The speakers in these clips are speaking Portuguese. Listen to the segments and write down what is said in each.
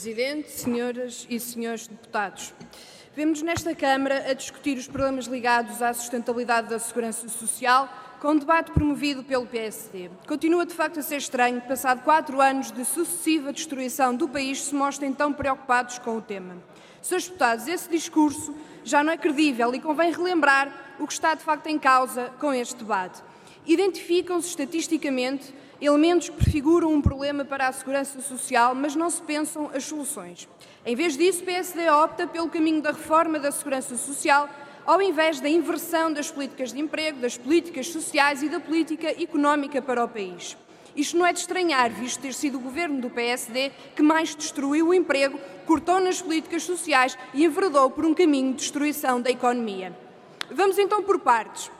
Presidente, senhoras e senhores deputados. Vemos nesta Câmara a discutir os problemas ligados à sustentabilidade da segurança social com um debate promovido pelo PSD. Continua de facto a ser estranho que, passado 4 anos de sucessiva destruição do país, se mostrem tão preocupados com o tema. Senhores deputados, esse discurso já não é credível e convém relembrar o que está de facto em causa com este debate. Identificam-se estatisticamente elementos que prefiguram um problema para a segurança social, mas não se pensam as soluções. Em vez disso, o PSD opta pelo caminho da reforma da segurança social, ao invés da inversão das políticas de emprego, das políticas sociais e da política económica para o país. Isto não é de estranhar, visto ter sido o governo do PSD que mais destruiu o emprego, cortou nas políticas sociais e enveredou por um caminho de destruição da economia. Vamos então por partes.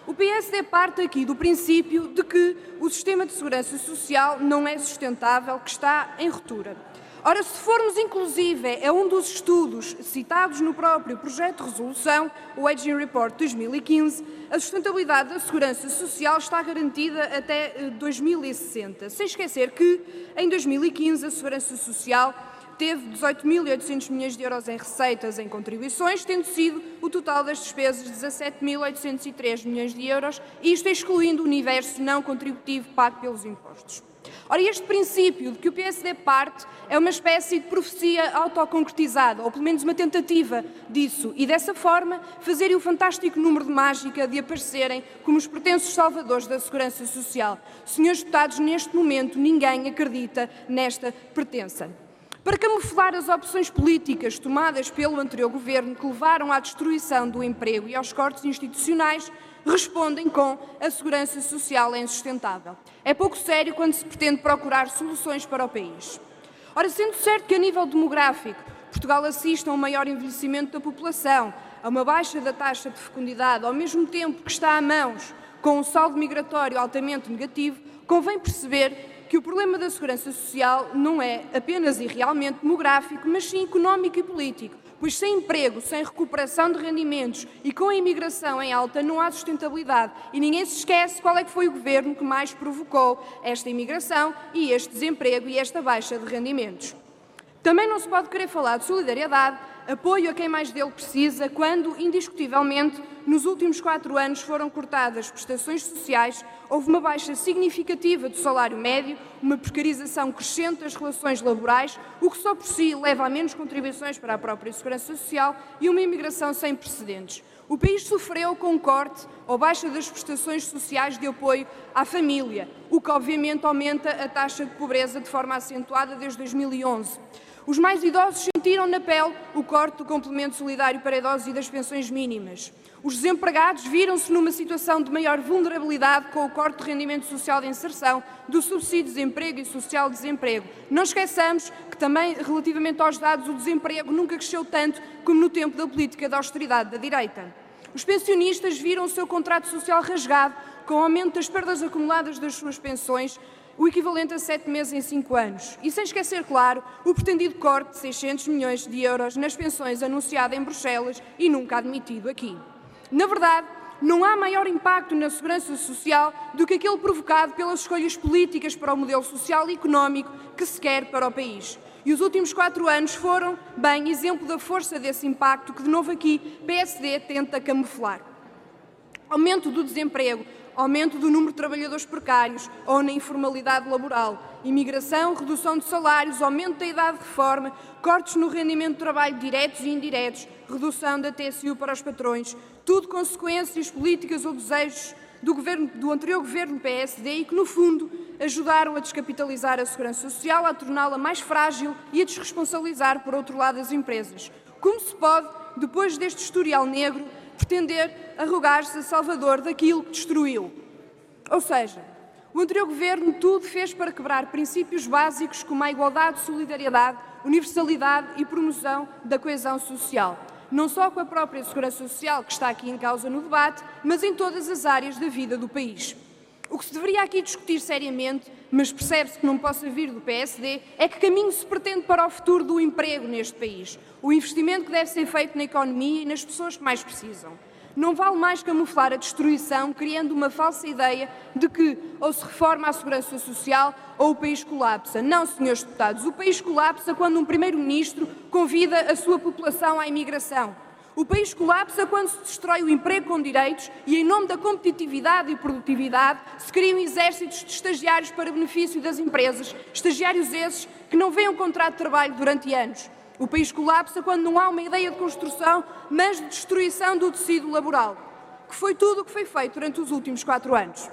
O PSD parte aqui do princípio de que o sistema de segurança social não é sustentável, que está em ruptura. Ora, se formos inclusive a um dos estudos citados no próprio projeto de resolução, o Aging Report 2015, a sustentabilidade da segurança social está garantida até 2060. Sem esquecer que, em 2015, a segurança social teve 18.800 milhões de euros em receitas em contribuições, tendo sido o total das despesas 17.803 milhões de euros, isto excluindo o universo não contributivo pago pelos impostos. Ora, este princípio de que o PSD parte é uma espécie de profecia autoconcretizada, ou pelo menos uma tentativa disso, e dessa forma fazerem o fantástico número de mágica de aparecerem como os pretensos salvadores da segurança social. Senhores deputados, neste momento ninguém acredita nesta pretensa. Para camuflar as opções políticas tomadas pelo anterior governo que levaram à destruição do emprego e aos cortes institucionais, respondem com a segurança social é insustentável. É pouco sério quando se pretende procurar soluções para o país. Ora, sendo certo que a nível demográfico Portugal assiste a um maior envelhecimento da população, a uma baixa da taxa de fecundidade, ao mesmo tempo que está a mãos com um saldo migratório altamente negativo, convém perceber que o problema da segurança social não é apenas e realmente demográfico, mas sim económico e político, pois sem emprego, sem recuperação de rendimentos e com a imigração em alta não há sustentabilidade e ninguém se esquece qual é que foi o governo que mais provocou esta imigração e este desemprego e esta baixa de rendimentos. Também não se pode querer falar de solidariedade, apoio a quem mais dele precisa, quando, indiscutivelmente, nos últimos 4 anos foram cortadas prestações sociais, houve uma baixa significativa do salário médio, uma precarização crescente das relações laborais, o que só por si leva a menos contribuições para a própria segurança social e uma imigração sem precedentes. O país sofreu com um corte ou baixa das prestações sociais de apoio à família, o que obviamente aumenta a taxa de pobreza de forma acentuada desde 2011. Os mais idosos sentiram na pele o corte do complemento solidário para idosos e das pensões mínimas. Os desempregados viram-se numa situação de maior vulnerabilidade com o corte de rendimento social de inserção, do subsídio de desemprego e social de desemprego. Não esqueçamos que também, relativamente aos dados, o desemprego nunca cresceu tanto como no tempo da política de austeridade da direita. Os pensionistas viram o seu contrato social rasgado com o aumento das perdas acumuladas das suas pensões, o equivalente a 7 meses em 5 anos. E sem esquecer, claro, o pretendido corte de 600 milhões de euros nas pensões anunciado em Bruxelas e nunca admitido aqui. Na verdade, não há maior impacto na segurança social do que aquele provocado pelas escolhas políticas para o modelo social e económico que se quer para o país. E os últimos 4 anos foram, bem, exemplo da força desse impacto que, de novo aqui, PSD tenta camuflar. Aumento do desemprego, aumento do número de trabalhadores precários ou na informalidade laboral, imigração, redução de salários, aumento da idade de reforma, cortes no rendimento de trabalho diretos e indiretos, redução da TSU para os patrões, tudo consequências políticas ou desejos do anterior governo PSD e que, no fundo, ajudaram a descapitalizar a segurança social, a torná-la mais frágil e a desresponsabilizar, por outro lado, as empresas. Como se pode, depois deste historial negro, pretender arrogar-se a salvador daquilo que destruiu? Ou seja, o anterior governo tudo fez para quebrar princípios básicos como a igualdade, solidariedade, universalidade e promoção da coesão social. Não só com a própria segurança social, que está aqui em causa no debate, mas em todas as áreas da vida do país. O que se deveria aqui discutir seriamente, mas percebe-se que não possa vir do PSD, é que caminho se pretende para o futuro do emprego neste país. O investimento que deve ser feito na economia e nas pessoas que mais precisam. Não vale mais camuflar a destruição, criando uma falsa ideia de que ou se reforma a segurança social ou o país colapsa. Não, senhores deputados, o país colapsa quando um primeiro-ministro convida a sua população à imigração. O país colapsa quando se destrói o emprego com direitos e, em nome da competitividade e produtividade, se criam exércitos de estagiários para benefício das empresas, estagiários esses que não veem um contrato de trabalho durante anos. O país colapsa quando não há uma ideia de construção, mas de destruição do tecido laboral, que foi tudo o que foi feito durante os últimos 4 anos.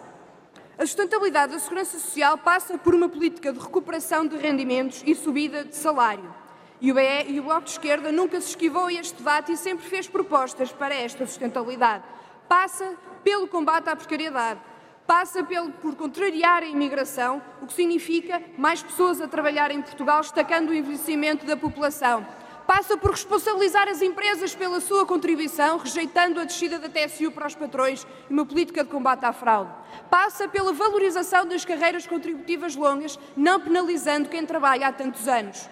A sustentabilidade da segurança social passa por uma política de recuperação de rendimentos e subida de salário. E o BE e o Bloco de Esquerda nunca se esquivou a este debate e sempre fez propostas para esta sustentabilidade. Passa pelo combate à precariedade, passa por contrariar a imigração, o que significa mais pessoas a trabalhar em Portugal, destacando o envelhecimento da população. Passa por responsabilizar as empresas pela sua contribuição, rejeitando a descida da TSU para os patrões e uma política de combate à fraude. Passa pela valorização das carreiras contributivas longas, não penalizando quem trabalha há tantos anos.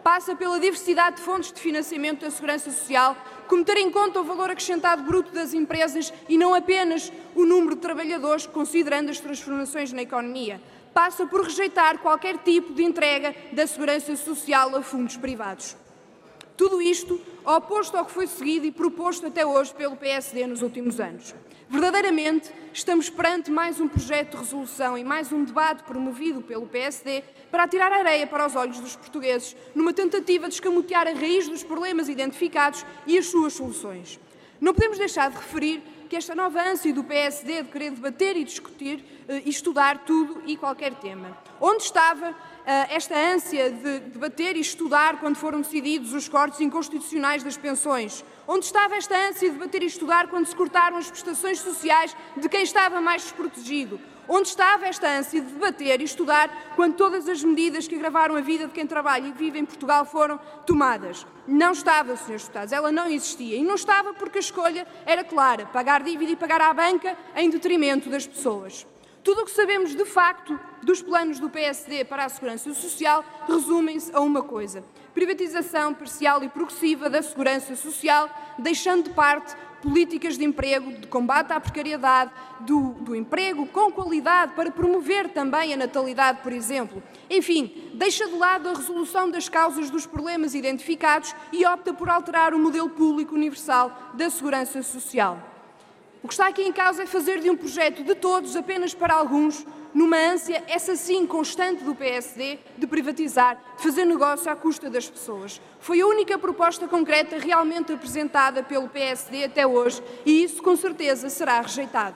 Passa pela diversidade de fontes de financiamento da segurança social, como ter em conta o valor acrescentado bruto das empresas e não apenas o número de trabalhadores, considerando as transformações na economia. Passa por rejeitar qualquer tipo de entrega da segurança social a fundos privados. Tudo isto oposto ao que foi seguido e proposto até hoje pelo PSD nos últimos anos. Verdadeiramente, estamos perante mais um projeto de resolução e mais um debate promovido pelo PSD para atirar areia para os olhos dos portugueses, numa tentativa de escamotear a raiz dos problemas identificados e as suas soluções. Não podemos deixar de referir que esta nova ânsia do PSD de querer debater e discutir e estudar tudo e qualquer tema. Onde estava esta ânsia de debater e estudar quando foram decididos os cortes inconstitucionais das pensões? Onde estava esta ânsia de debater e estudar quando se cortaram as prestações sociais de quem estava mais desprotegido? Onde estava esta ânsia de debater e estudar quando todas as medidas que agravaram a vida de quem trabalha e vive em Portugal foram tomadas? Não estava, senhores deputados, ela não existia. E não estava porque a escolha era clara: pagar dívida e pagar à banca em detrimento das pessoas. Tudo o que sabemos de facto dos planos do PSD para a segurança social resumem-se a uma coisa: privatização parcial e progressiva da segurança social, deixando de parte políticas de emprego, de combate à precariedade, do emprego com qualidade para promover também a natalidade, por exemplo. Enfim, deixa de lado a resolução das causas dos problemas identificados e opta por alterar o modelo público universal da segurança social. O que está aqui em causa é fazer de um projeto de todos apenas para alguns, numa ânsia, essa sim, constante do PSD, de privatizar, de fazer negócio à custa das pessoas. Foi a única proposta concreta realmente apresentada pelo PSD até hoje e isso, com certeza, será rejeitado.